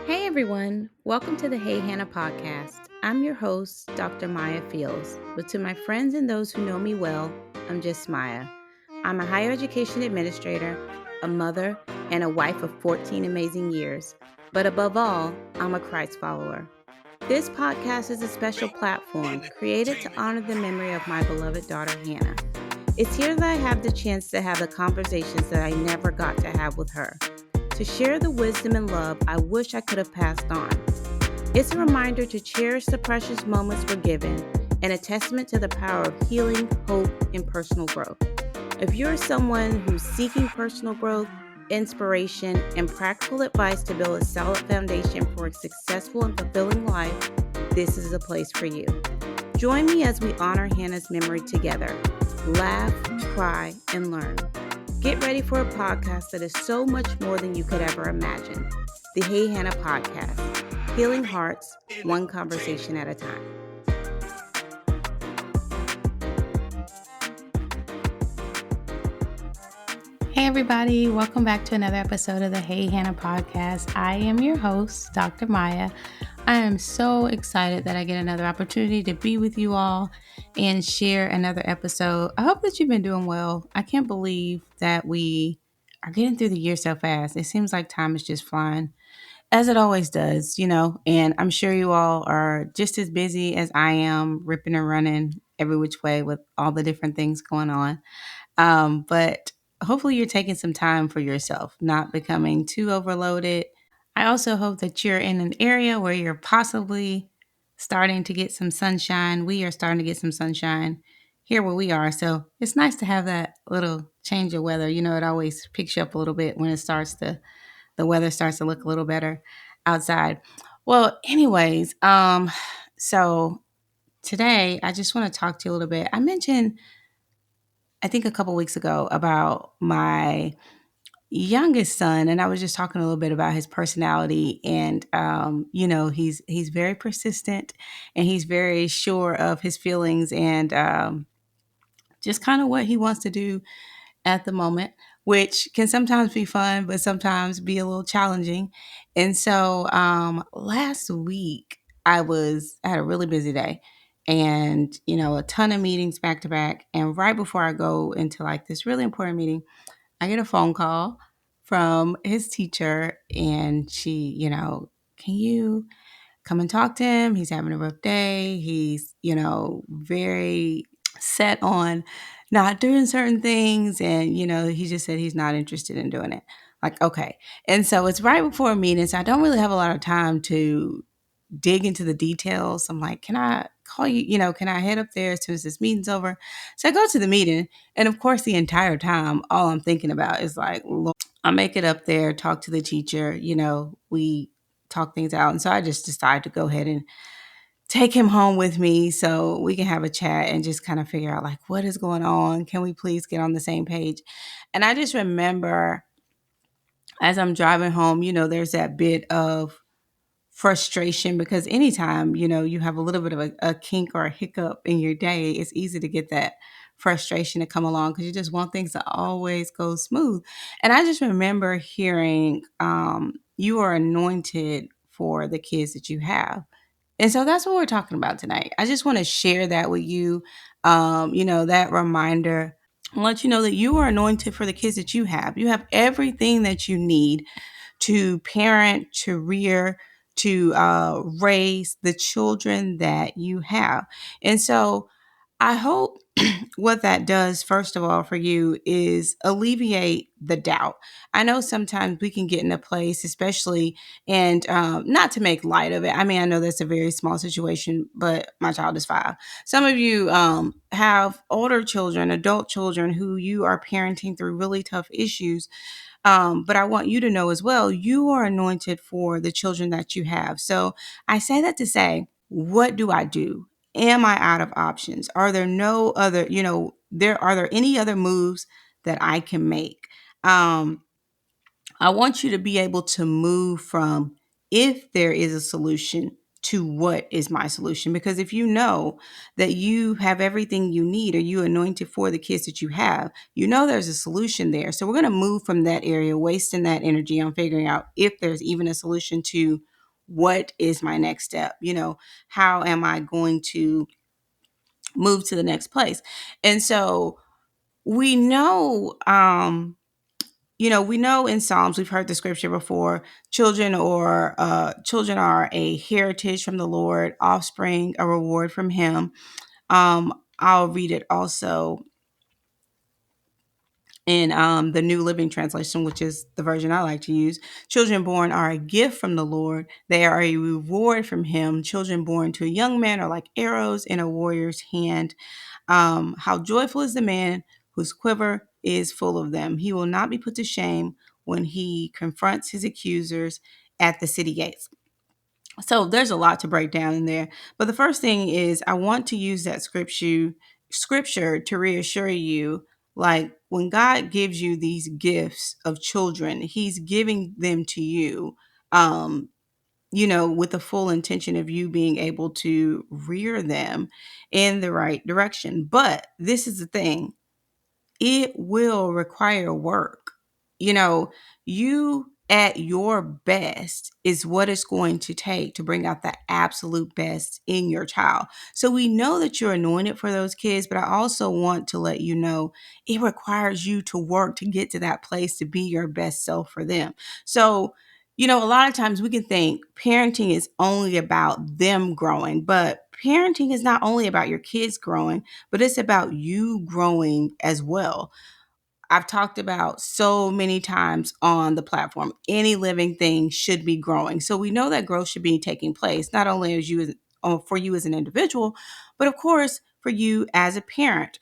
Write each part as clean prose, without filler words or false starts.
Hey everyone, welcome to the Hey Hannah podcast. I'm your host, Dr. Maya Fields, but to my friends and those who know me well, I'm just Maya. I'm a higher education administrator, a mother, and a wife of 14 amazing years. But above all, I'm a Christ follower. This podcast is a special platform created to honor the memory of my beloved daughter, Hannah. It's here that I have the chance to have the conversations that I never got to have with her, to share the wisdom and love I wish I could have passed on. It's a reminder to cherish the precious moments we're given and a testament to the power of healing, hope, and personal growth. If you're someone who's seeking personal growth, inspiration, and practical advice to build a solid foundation for a successful and fulfilling life, this is the place for you. Join me as we honor Hannah's memory together. Laugh, cry, and learn. Get ready for a podcast that is so much more than you could ever imagine. The Hey Hannah podcast, healing hearts, one conversation at a time. Hey everybody, welcome back to another episode of the Hey Hannah podcast. I am your host, Dr. Maya. I am so excited that I get another opportunity to be with you all and share another episode. I hope that you've been doing well. I can't believe that we are getting through the year so fast. It seems like time is just flying, as it always does, and I'm sure you all are just as busy as I am, ripping and running every which way with all the different things going on. But hopefully you're taking some time for yourself, not becoming too overloaded. I also hope that you're in an area where you're possibly starting to get some sunshine. We are starting to get some sunshine here where we are. So it's nice to have that little change of weather. It always picks you up a little bit when the weather starts to look a little better outside. Well, anyways, so today I just want to talk to you a little bit. I mentioned, I think a couple weeks ago, about my youngest son, and I was just talking a little bit about his personality, and he's very persistent, and he's very sure of his feelings, and just kind of what he wants to do at the moment, which can sometimes be fun, but sometimes be a little challenging. And so last week I had a really busy day, and a ton of meetings back to back. And right before I go into like this really important meeting, I get a phone call from his teacher, and she, can you come and talk to him? He's having a rough day. He's, very set on not doing certain things. And, he just said he's not interested in doing it. Like, okay. And so it's right before a meeting. So I don't really have a lot of time to dig into the details. I'm like, can I call you? Can I head up there as soon as this meeting's over? So I go to the meeting. And of course, the entire time, all I'm thinking about is like, Lord, I make it up there, talk to the teacher, we talk things out. And so I just decided to go ahead and take him home with me so we can have a chat and just kind of figure out like what is going on. Can we please get on the same page? And I just remember as I'm driving home, there's that bit of frustration because anytime, you have a little bit of a kink or a hiccup in your day, it's easy to get that frustration to come along because you just want things to always go smooth. And I just remember hearing, you are anointed for the kids that you have. And so that's what we're talking about tonight. I just want to share that with you, that reminder, and let you know that you are anointed for the kids that you have. You have everything that you need to parent, to rear, to raise the children that you have. And so I hope what that does, first of all, for you is alleviate the doubt. I know sometimes we can get in a place, especially, and not to make light of it. I mean, I know that's a very small situation, but my child is 5. Some of you have older children, adult children who you are parenting through really tough issues. But I want you to know as well, you are anointed for the children that you have. So I say that to say, what do I do? Am I out of options? Are there no other, are there any other moves that I can make? I want you to be able to move from if there is a solution to what is my solution. Because if you know that you have everything you need, or you anointed for the kids that you have, you know there's a solution there. So we're going to move from that area, wasting that energy on figuring out if there's even a solution to what is my next step. How am I going to move to the next place? And so we know, we know in Psalms, we've heard the scripture before, children are a heritage from the Lord, offspring a reward from him. I'll read it also in the New Living Translation, which is the version I like to use. Children born are a gift from the Lord. They are a reward from him. Children born to a young man are like arrows in a warrior's hand. How joyful is the man whose quiver is full of them. He will not be put to shame when he confronts his accusers at the city gates. So there's a lot to break down in there. But the first thing is, I want to use that scripture to reassure you, like, when God gives you these gifts of children, he's giving them to you, with the full intention of you being able to rear them in the right direction. But this is the thing, it will require work. You know, you at your best is what it's going to take to bring out the absolute best in your child. So we know that you're anointed for those kids, but I also want to let you know it requires you to work to get to that place to be your best self for them. So, a lot of times we can think parenting is only about them growing, but parenting is not only about your kids growing, but it's about you growing as well. I've talked about so many times on the platform, any living thing should be growing. So we know that growth should be taking place, not only for you as an individual, but of course for you as a parent.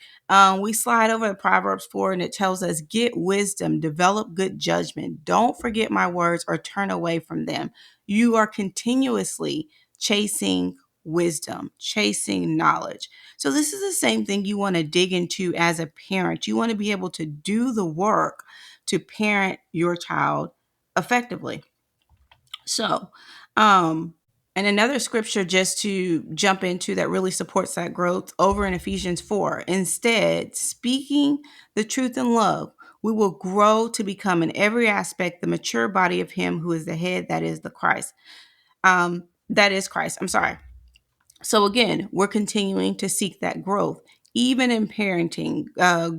We slide over to Proverbs 4, and it tells us, get wisdom, develop good judgment. Don't forget my words or turn away from them. You are continuously chasing wisdom, chasing knowledge. So this is the same thing you want to dig into as a parent. You want to be able to do the work to parent your child effectively. So, and another scripture just to jump into that really supports that growth over in Ephesians 4. Instead, speaking the truth in love, we will grow to become in every aspect the mature body of him who is the head, that is the Christ. That is Christ. I'm sorry. So again, we're continuing to seek that growth, even in parenting,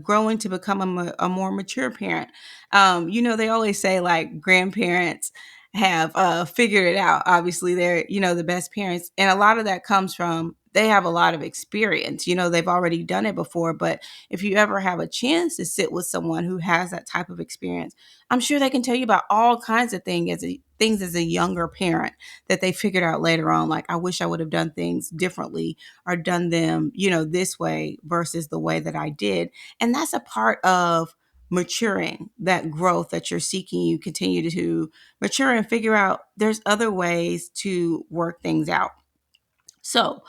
growing to become a more mature parent. They always say like grandparents have figured it out. Obviously, they're, the best parents. And a lot of that comes from they have a lot of experience. They've already done it before. But if you ever have a chance to sit with someone who has that type of experience, I'm sure they can tell you about all kinds of things as a younger parent that they figured out later on. Like, I wish I would have done things differently or done them, this way versus the way that I did. And that's a part of maturing, that growth that you're seeking. You continue to mature and figure out there's other ways to work things out. So,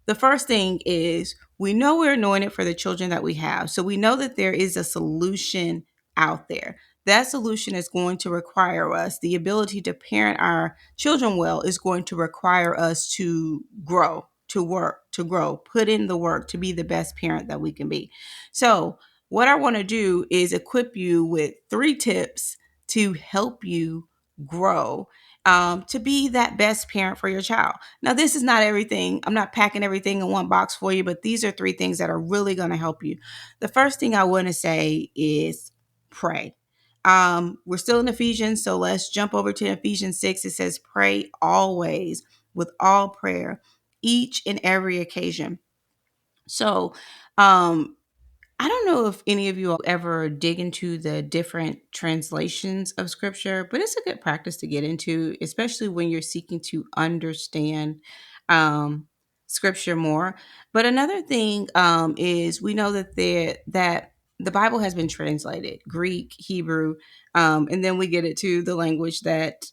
the first thing is, we know we're anointed for the children that we have. So we know that there is a solution out there. That solution is going to require us, the ability to parent our children well is going to require us to grow, to work, to grow, put in the work to be the best parent that we can be. So what I want to do is equip you with 3 tips to help you grow, to be that best parent for your child. Now, this is not everything. I'm not packing everything in one box for you, but these are 3 things that are really going to help you. The first thing I want to say is pray. We're still in Ephesians, so let's jump over to Ephesians 6. It says, pray always with all prayer, each and every occasion. So, I don't know if any of you ever dig into the different translations of scripture, but it's a good practice to get into, especially when you're seeking to understand um, scripture more. But another thing is, we know that the Bible has been translated Greek, Hebrew, and then we get it to the language that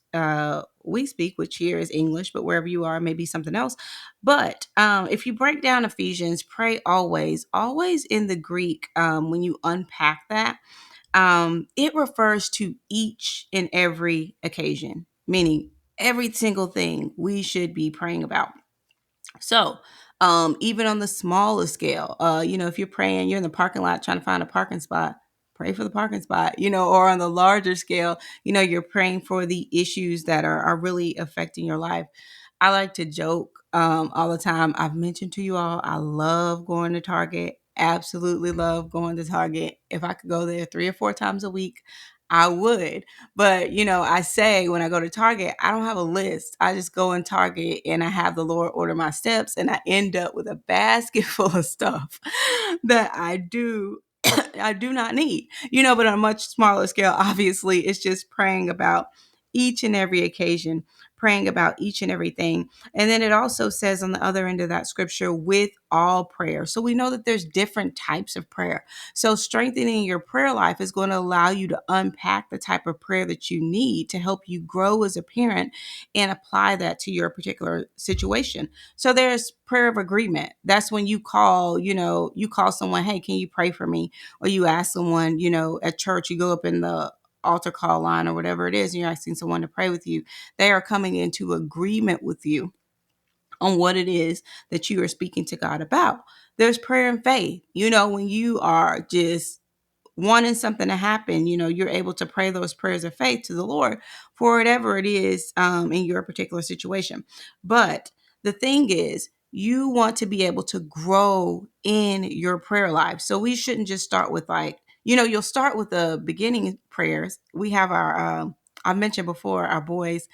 we speak, which here is English, but wherever you are, maybe something else. But if you break down Ephesians, pray always, always in the Greek, when you unpack that, it refers to each and every occasion, meaning every single thing we should be praying about. So, even on the smaller scale, if you're praying, you're in the parking lot trying to find a parking spot, pray for the parking spot, or on the larger scale, you're praying for the issues that are really affecting your life. I like to joke all the time. I've mentioned to you all, I love going to Target. Absolutely love going to Target. If I could go there 3 or 4 times a week, I would. But, I say when I go to Target, I don't have a list. I just go in Target and I have the Lord order my steps, and I end up with a basket full of stuff that I do not need, but on a much smaller scale, obviously, it's just praying about each and every occasion, praying about each and everything. And then it also says on the other end of that scripture, with all prayer. So we know that there's different types of prayer. So strengthening your prayer life is going to allow you to unpack the type of prayer that you need to help you grow as a parent and apply that to your particular situation. So there's prayer of agreement. That's when you call someone, hey, can you pray for me? Or you ask someone, at church, you go up in the altar call line or whatever it is, and you're asking someone to pray with you. They are coming into agreement with you on what it is that you are speaking to God about. There's prayer and faith. When you are just wanting something to happen, you're able to pray those prayers of faith to the Lord for whatever it is in your particular situation. But the thing is, you want to be able to grow in your prayer life. So we shouldn't just start with you'll start with the beginning prayers. We have I mentioned before, our boys,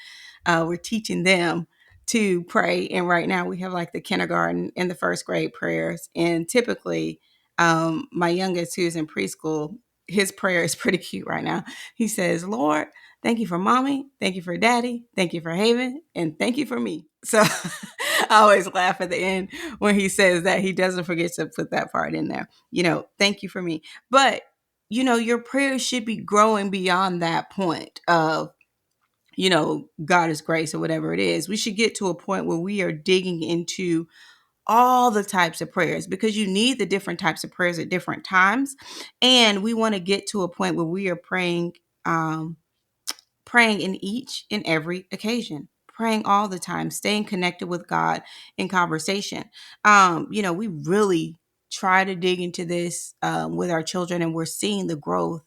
we're teaching them to pray. And right now we have like the kindergarten and the first grade prayers. And typically, my youngest, who's in preschool, his prayer is pretty cute right now. He says, Lord, thank you for mommy. Thank you for daddy. Thank you for Haven. And thank you for me. So I always laugh at the end when he says that. He doesn't forget to put that part in there. Thank you for me. But, your prayers should be growing beyond that point of, God is grace or whatever it is. We should get to a point where we are digging into all the types of prayers, because you need the different types of prayers at different times. And we want to get to a point where we are praying in each and every occasion, praying all the time, staying connected with God in conversation. We really try to dig into this with our children, and we're seeing the growth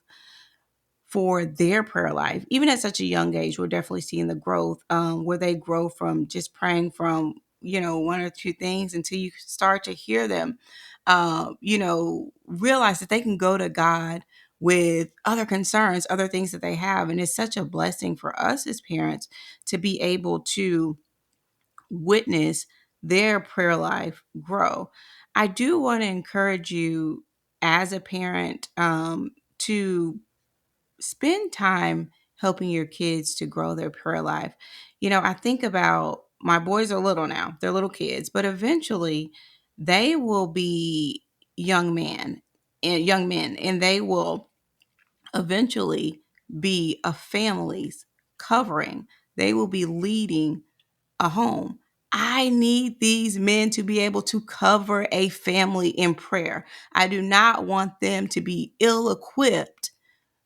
for their prayer life. Even at such a young age, we're definitely seeing the growth where they grow from just praying from, one or two things until you start to hear them, realize that they can go to God with other concerns, other things that they have. And it's such a blessing for us as parents to be able to witness their prayer life grow. I do want to encourage you as a parent to spend time helping your kids to grow their prayer life. I think about my boys are little now, they're little kids, but eventually they will be young men, and they will eventually be a family's covering. They will be leading a home. I need these men to be able to cover a family in prayer. I do not want them to be ill equipped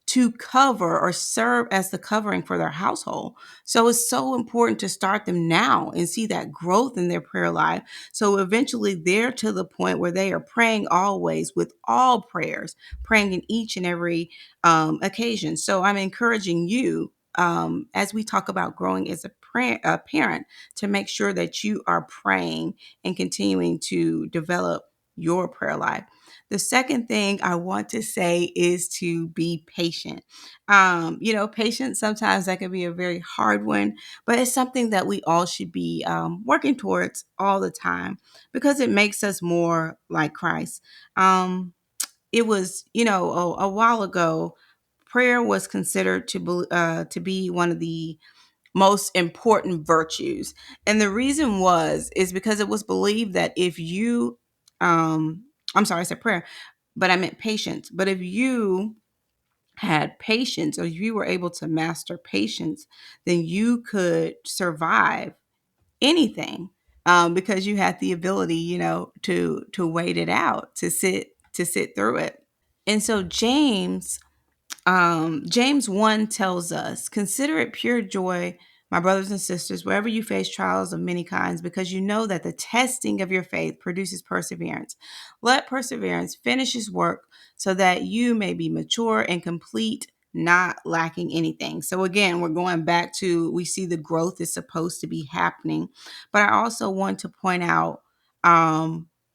to cover or serve as the covering for their household. So it's so important to start them now and see that growth in their prayer life. So eventually they're to the point where they are praying always with all prayers, praying in each and every occasion. So I'm encouraging you as we talk about growing as a parent to make sure that you are praying and continuing to develop your prayer life. The second thing I want to say is to be patient. Patience, sometimes that can be a very hard one, but it's something that we all should be working towards all the time, because it makes us more like Christ. It was, a while ago, prayer was considered to be one of the most important virtues. And the reason is because it was believed that if you, I'm sorry, I said prayer, but I meant patience. But if you had patience, or you were able to master patience, then you could survive anything, because you had the ability, to wait it out, to sit through it. And so James 1 tells us, consider it pure joy, my brothers and sisters, wherever you face trials of many kinds, because you know that the testing of your faith produces perseverance. Let perseverance finish its work so that you may be mature and complete, not lacking anything. So again, we're going back to, we see the growth is supposed to be happening, but I also want to point out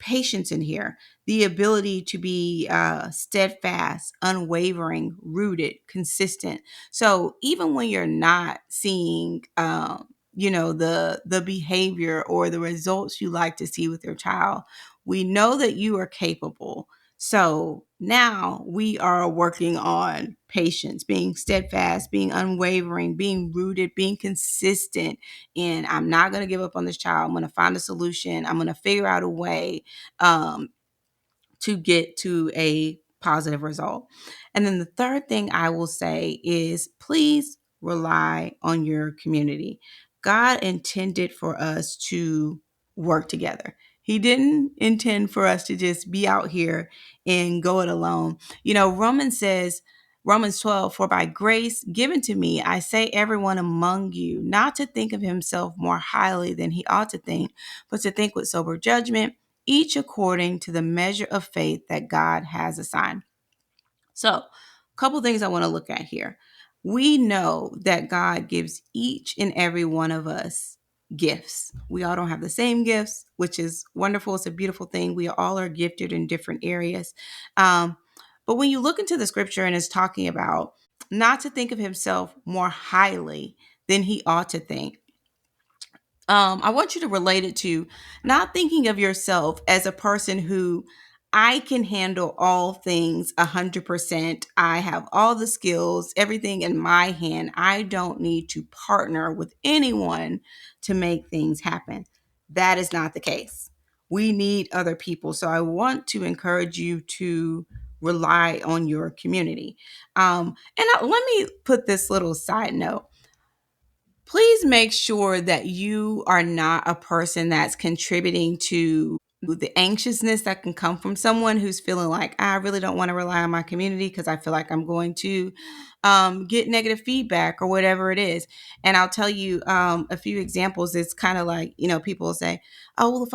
patience in here, the ability to be steadfast, unwavering, rooted, consistent. So even when you're not seeing, the behavior or the results you like to see with your child, we know that you are capable. So now we are working on patience, being steadfast, being unwavering, being rooted, being consistent. And I'm not going to give up on this child. I'm going to find a solution. I'm going to figure out a way um, to get to a positive result. And then the third thing I will say is please rely on your community. God intended for us to work together. He didn't intend for us to just be out here and go it alone. Romans 12, for by grace given to me, I say everyone among you not to think of himself more highly than he ought to think, but to think with sober judgment, each according to the measure of faith that God has assigned. So, a couple things I want to look at here. We know that God gives each and every one of us gifts. We all don't have the same gifts, which is wonderful. It's a beautiful thing. We all are gifted in different areas. But when you look into the scripture and it's talking about not to think of himself more highly than he ought to think, I want you to relate it to not thinking of yourself as a person who I can handle all things 100%. I have all the skills, everything in my hand. I don't need to partner with anyone to make things happen. That is not the case. We need other people. So I want to encourage you to rely on your community. Let me put this little side note. Please make sure that you are not a person that's contributing to the anxiousness that can come from someone who's feeling like, I really don't want to rely on my community because I feel like I'm going to get negative feedback or whatever it is. And I'll tell you a few examples. It's kind of like, people will say, oh, well, if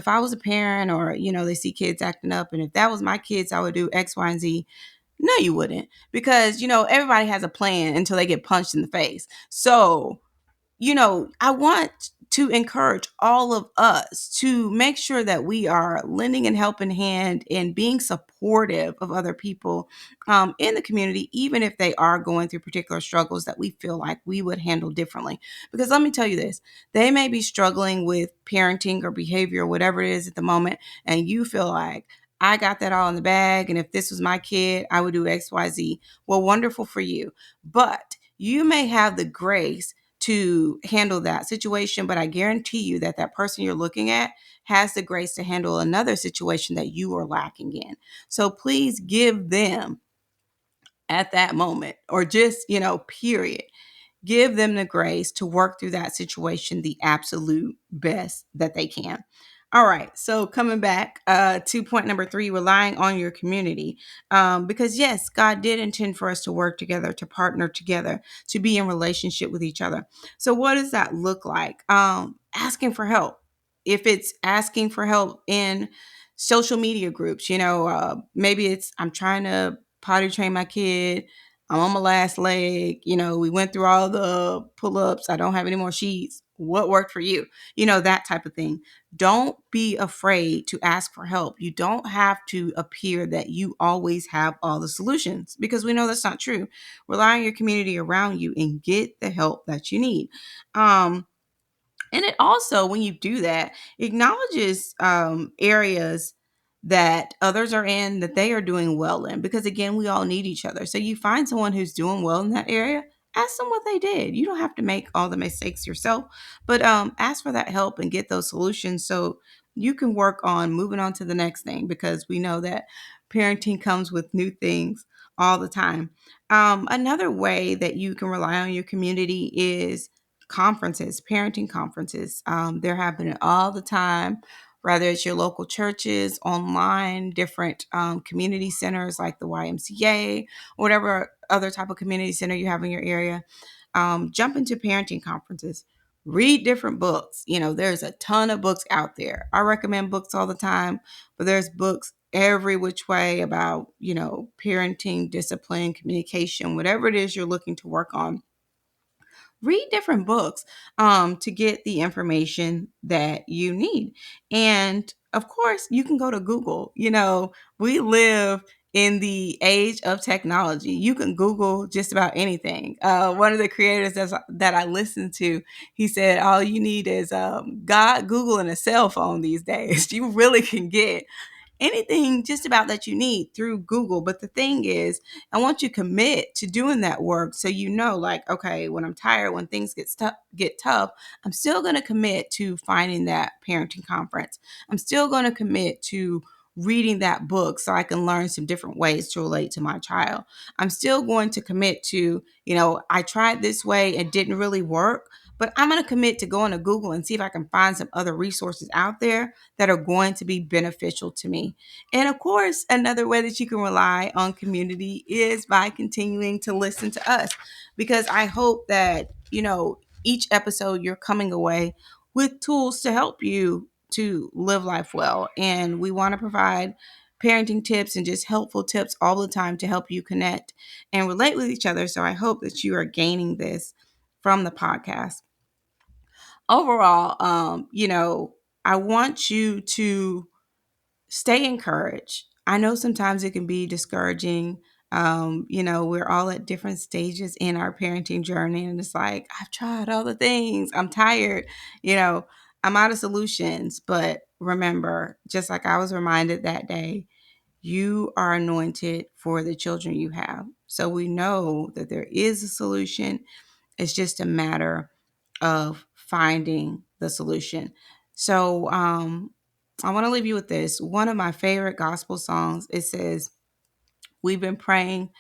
I was a parent, or, they see kids acting up, and if that was my kids, I would do X, Y, and Z. No, you wouldn't, because, everybody has a plan until they get punched in the face. So, I want to encourage all of us to make sure that we are lending and helping hand and being supportive of other people in the community, even if they are going through particular struggles that we feel like we would handle differently. Because let me tell you this, they may be struggling with parenting or behavior or whatever it is at the moment, and you feel like, I got that all in the bag, and if this was my kid, I would do X, Y, Z. Well, wonderful for you. But you may have the grace to handle that situation, but I guarantee you that that person you're looking at has the grace to handle another situation that you are lacking in. So please give them at that moment, or just, period. Give them the grace to work through that situation the absolute best that they can. All right. So coming back to point number 3, relying on your community. Because yes, God did intend for us to work together, to partner together, to be in relationship with each other. So what does that look like? Asking for help. If it's asking for help in social media groups, maybe it's, I'm trying to potty train my kid. I'm on my last leg. We went through all the pull-ups. I don't have any more sheets. What worked for you? That type of thing. Don't be afraid to ask for help. You don't have to appear that you always have all the solutions, because we know that's not true. Rely on your community around you and get the help that you need. And it also, when you do that, acknowledges areas that others are in that they are doing well in. Because again, we all need each other. So you find someone who's doing well in that area, ask them what they did. You don't have to make all the mistakes yourself, but ask for that help and get those solutions so you can work on moving on to the next thing, because we know that parenting comes with new things all the time. Another way that you can rely on your community is conferences, parenting conferences. They're happening all the time, whether it's your local churches, online, different community centers like the YMCA, or whatever other type of community center you have in your area. Jump into parenting conferences, read different books. There's a ton of books out there. I recommend books all the time, but there's books every which way about, parenting, discipline, communication, whatever it is you're looking to work on. Read different books to get the information that you need. And of course, you can go to Google. We live in the age of technology. You can Google just about anything. One of the creators that I listened to, he said, all you need is God, Google, and a cell phone these days. You really can get anything just about that you need through Google. But the thing is, I want you to commit to doing that work so like, okay, when I'm tired, when things get tough, I'm still going to commit to finding that parenting conference. I'm still going to commit to reading that book so I can learn some different ways to relate to my child. I'm still going to commit to, I tried this way, it didn't really work, but I'm going to commit to going to Google and see if I can find some other resources out there that are going to be beneficial to me. And of course, another way that you can rely on community is by continuing to listen to us, because I hope that, each episode you're coming away with tools to help you to live life well. And we want to provide parenting tips and just helpful tips all the time to help you connect and relate with each other. So I hope that you are gaining this from the podcast. Overall, I want you to stay encouraged. I know sometimes it can be discouraging. We're all at different stages in our parenting journey, and it's like, I've tried all the things, I'm tired, I'm out of solutions. But remember, just like I was reminded that day, you are anointed for the children you have. So we know that there is a solution. It's just a matter of finding the solution. So I want to leave you with this. One of my favorite gospel songs, it says, we've been praying,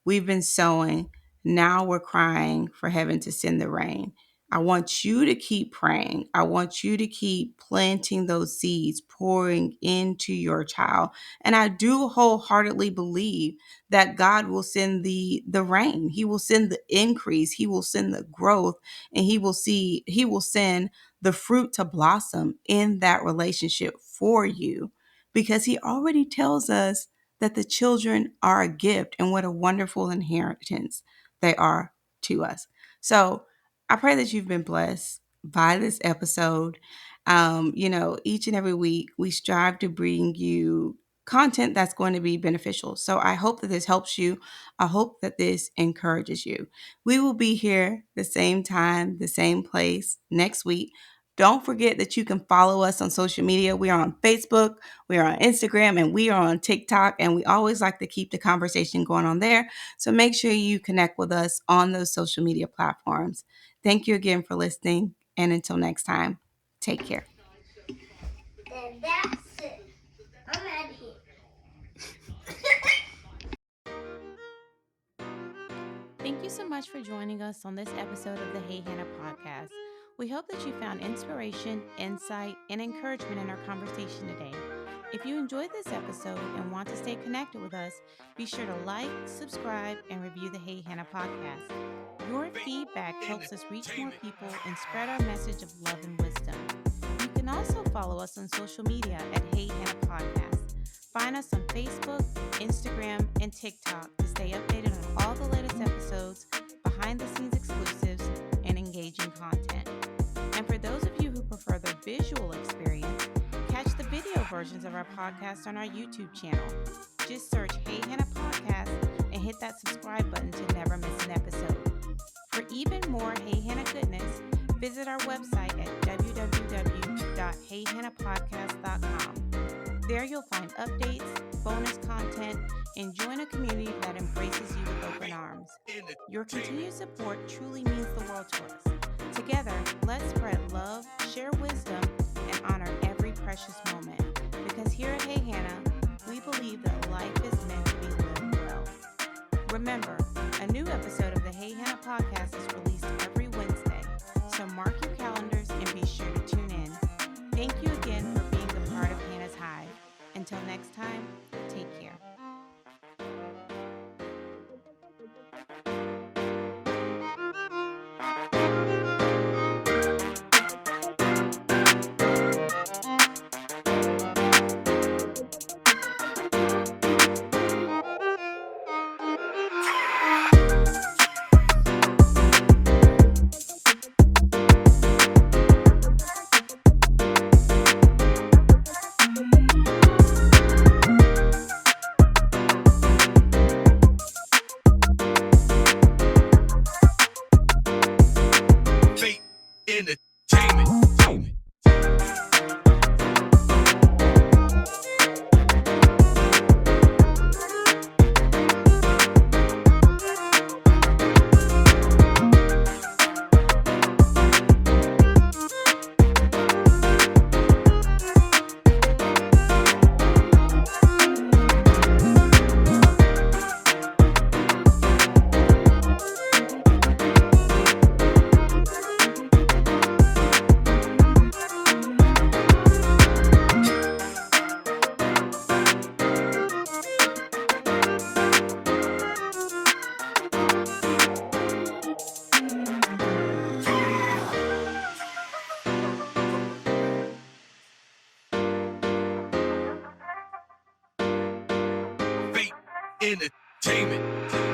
we've been sowing. Now we're crying for heaven to send the rain. I want you to keep praying. I want you to keep planting those seeds, pouring into your child. And I do wholeheartedly believe that God will send the rain. He will send the increase. He will send the growth, and he will send the fruit to blossom in that relationship for you, because he already tells us that the children are a gift, and what a wonderful inheritance they are to us. So I pray that you've been blessed by this episode. Each and every week we strive to bring you content that's going to be beneficial. So I hope that this helps you. I hope that this encourages you. We will be here the same time, the same place next week. Don't forget that you can follow us on social media. We are on Facebook, we are on Instagram, and we are on TikTok. And we always like to keep the conversation going on there. So make sure you connect with us on those social media platforms. Thank you again for listening. And until next time, take care. And that's it. I'm out of here. Thank you so much for joining us on this episode of the Hey Hannah podcast. We hope that you found inspiration, insight, and encouragement in our conversation today. If you enjoyed this episode and want to stay connected with us, be sure to like, subscribe, and review the Hey Hannah podcast. Your feedback helps us reach more people and spread our message of love and wisdom. You can also follow us on social media at Hey Hannah Podcast. Find us on Facebook, Instagram, and TikTok to stay updated on all the latest episodes, behind-the-scenes exclusives, and engaging content. And for those of you who prefer the visual experience, catch the video versions of our podcast on our YouTube channel. Just search Hey Hannah Podcast and hit that subscribe button to never miss an episode. For even more Hey Hannah goodness, visit our website at www.heyhannahpodcast.com. There you'll find updates, bonus content, and join a community that embraces you with open arms. Your continued support truly means the world to us. Together, let's spread love, share wisdom, and honor every precious moment. Because here at Hey Hannah, we believe that life is meant to be lived well. Remember, a new episode of the Hey Hannah podcast is released every Wednesday, so mark your calendars and be sure to tune in. Thank you again for being a part of Hannah's Hive. Until next time, take care. entertainment.